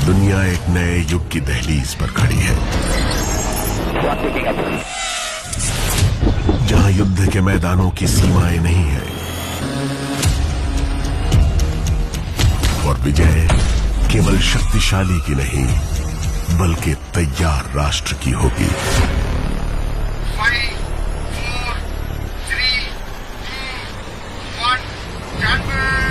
दुनिया एक नए युग की दहलीज पर खड़ी है, जहां युद्ध के मैदानों की सीमाएं नहीं है और विजय केवल शक्तिशाली की नहीं बल्कि तैयार राष्ट्र की होगी। 5, 4, 3, 2, 1, January!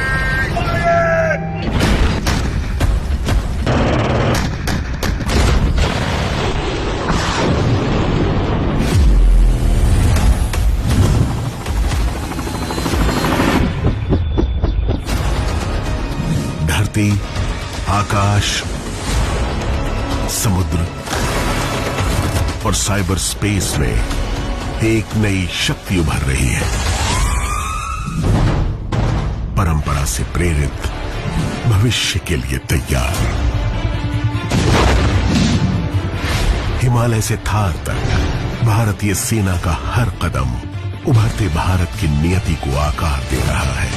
धरती, आकाश, समुद्र और साइबर स्पेस में एक नई शक्ति उभर रही है। परंपरा से प्रेरित, भविष्य के लिए तैयार। हिमालय से थार तक भारतीय सेना का हर कदम उभरते भारत की नियति को आकार दे रहा है।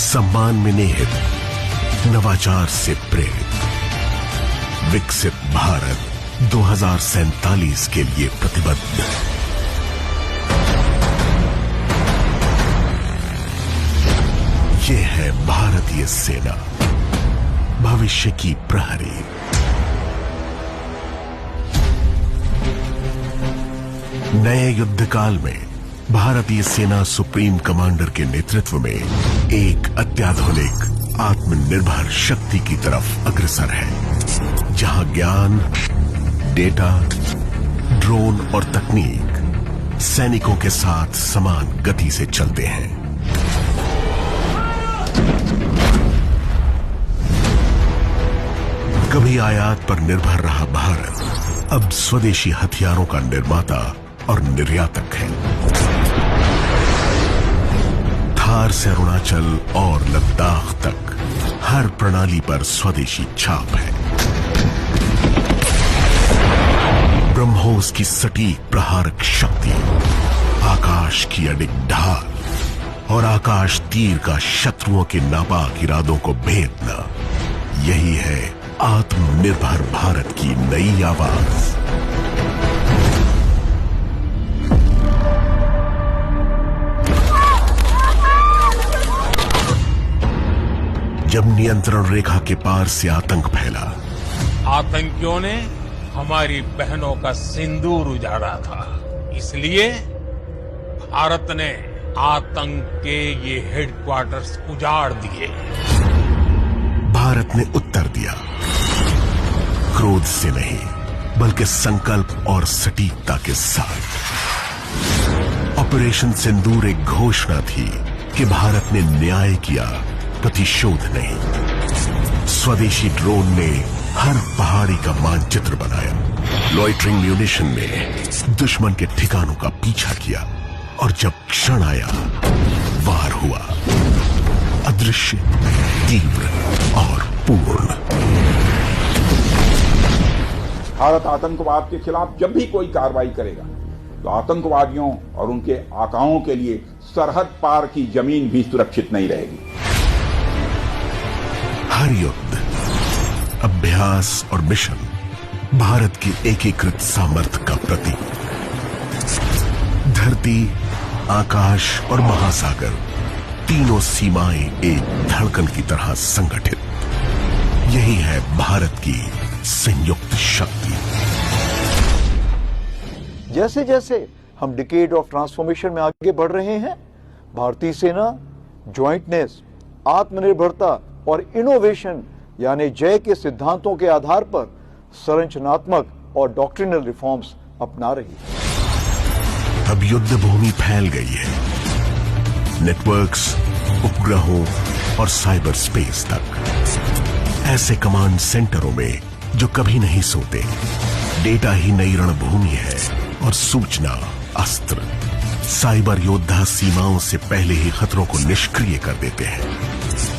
सम्मान में निहित, नवाचार से प्रेरित, विकसित भारत 2047 के लिए प्रतिबद्ध। ये है भारतीय सेना, भविष्य की प्रहरी। नए युद्ध काल में भारतीय सेना सुप्रीम कमांडर के नेतृत्व में एक अत्याधुनिक आत्मनिर्भर शक्ति की तरफ अग्रसर है, जहां ज्ञान, डेटा, ड्रोन और तकनीक सैनिकों के साथ समान गति से चलते हैं। कभी आयात पर निर्भर रहा भारत अब स्वदेशी हथियारों का निर्माता और निर्यातक है। थार से अरुणाचल और लद्दाख तक हर प्रणाली पर स्वदेशी छाप है। ब्रह्मोस की सटीक प्रहारक शक्ति, आकाश की अडिग ढाल और आकाश तीर का शत्रुओं के नापाक इरादों को भेदना, यही है आत्मनिर्भर भारत की नई आवाज। जब नियंत्रण रेखा के पार से आतंक फैला, आतंकियों ने हमारी बहनों का सिंदूर उजाड़ा था, इसलिए भारत ने आतंक के ये हेडक्वार्टर्स उजाड़ दिए। भारत ने उत्तर दिया, क्रोध से नहीं बल्कि संकल्प और सटीकता के साथ। ऑपरेशन सिंदूर एक घोषणा थी कि भारत ने न्याय किया, प्रतिशोध नहीं। स्वदेशी ड्रोन ने हर पहाड़ी का मानचित्र बनाया, लॉइटरिंग म्यूनिशन ने दुश्मन के ठिकानों का पीछा किया और जब क्षण आया, वार हुआ, अदृश्य, तीव्र और पूर्ण। भारत आतंकवाद के खिलाफ जब भी कोई कार्रवाई करेगा तो आतंकवादियों और उनके आकाओं के लिए सरहद पार की जमीन भी सुरक्षित नहीं रहेगी। हर युद्ध, अभ्यास और मिशन भारत की एकीकृत सामर्थ्य का प्रतीक। धरती, आकाश और महासागर, तीनों सीमाएं एक धड़कन की तरह संगठित। यही है भारत की संयुक्त शक्ति। जैसे जैसे हम डिकेड ऑफ ट्रांसफॉर्मेशन में आगे बढ़ रहे हैं, भारतीय सेना ज्वाइंटनेस, आत्मनिर्भरता और इनोवेशन यानी जय के सिद्धांतों के आधार पर संरचनात्मक और डॉक्ट्रिनल रिफॉर्म्स अपना रही है। अब युद्ध भूमि फैल गई है, नेटवर्क्स, उपग्रहों और साइबर स्पेस तक। ऐसे कमांड सेंटरों में जो कभी नहीं सोते, डेटा ही नई रणभूमि है और सूचना अस्त्र। साइबर योद्धा सीमाओं से पहले ही खतरों को निष्क्रिय कर देते हैं।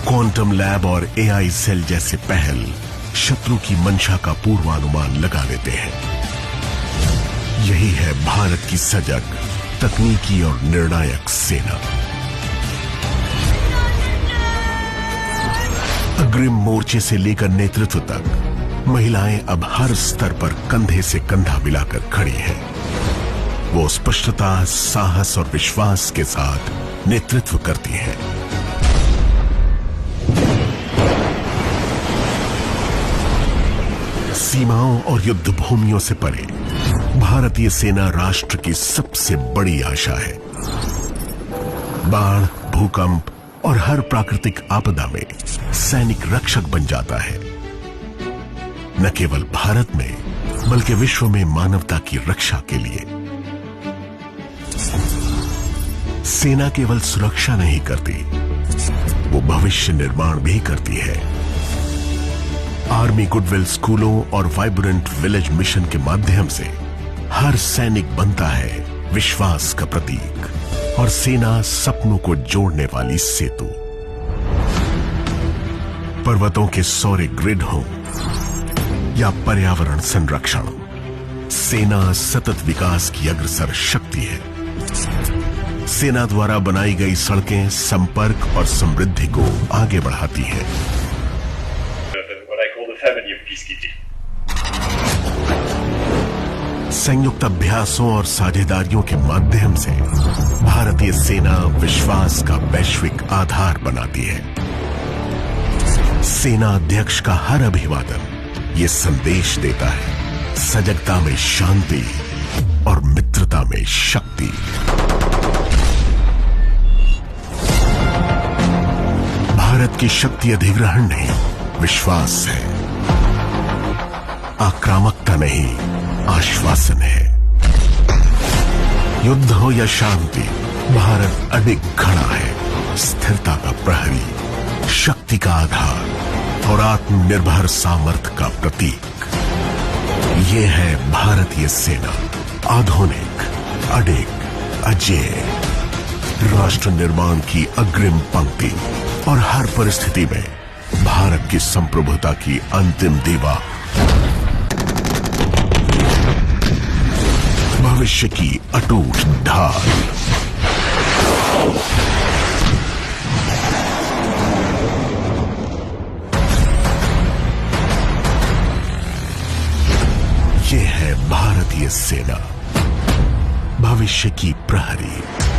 क्वांटम लैब और एआई सेल जैसे पहल शत्रु की मंशा का पूर्वानुमान लगा लेते हैं। यही है भारत की सजग, तकनीकी और निर्णायक सेना। अग्रिम मोर्चे से लेकर नेतृत्व तक महिलाएं अब हर स्तर पर कंधे से कंधा मिलाकर खड़ी हैं। वो स्पष्टता, साहस और विश्वास के साथ नेतृत्व करती हैं। सीमाओं और युद्ध भूमियों से परे भारतीय सेना राष्ट्र की सबसे बड़ी आशा है। बाढ़, भूकंप और हर प्राकृतिक आपदा में सैनिक रक्षक बन जाता है। न केवल भारत में बल्कि विश्व में मानवता की रक्षा के लिए। सेना केवल सुरक्षा नहीं करती, वो भविष्य निर्माण भी करती है। आर्मी गुडविल स्कूलों और वाइब्रेंट विलेज मिशन के माध्यम से हर सैनिक बनता है विश्वास का प्रतीक और सेना सपनों को जोड़ने वाली सेतु। पर्वतों के सौर्य ग्रिड हो या पर्यावरण संरक्षण, सेना सतत विकास की अग्रसर शक्ति है। सेना द्वारा बनाई गई सड़कें संपर्क और समृद्धि को आगे बढ़ाती हैं। संयुक्त अभ्यासों और साझेदारियों के माध्यम से भारतीय सेना विश्वास का वैश्विक आधार बनाती है। सेना अध्यक्ष का हर अभिवादन ये संदेश देता है, सजगता में शांति और मित्रता में शक्ति। भारत की शक्ति अधिग्रहण नहीं, विश्वास है। आक्रामकता नहीं, आश्वासन है। युद्ध हो या शांति, भारत अडिग खड़ा है, स्थिरता का प्रहरी, शक्ति का आधार और आत्मनिर्भर सामर्थ्य का प्रतीक। ये है भारतीय सेना, आधुनिक, अडिग, अजेय, राष्ट्र निर्माण की अग्रिम पंक्ति और हर परिस्थिति में भारत की संप्रभुता की अंतिम दीवार। भविष्य की अटूट ढाल। ये है भारतीय सेना, भविष्य की प्रहरी।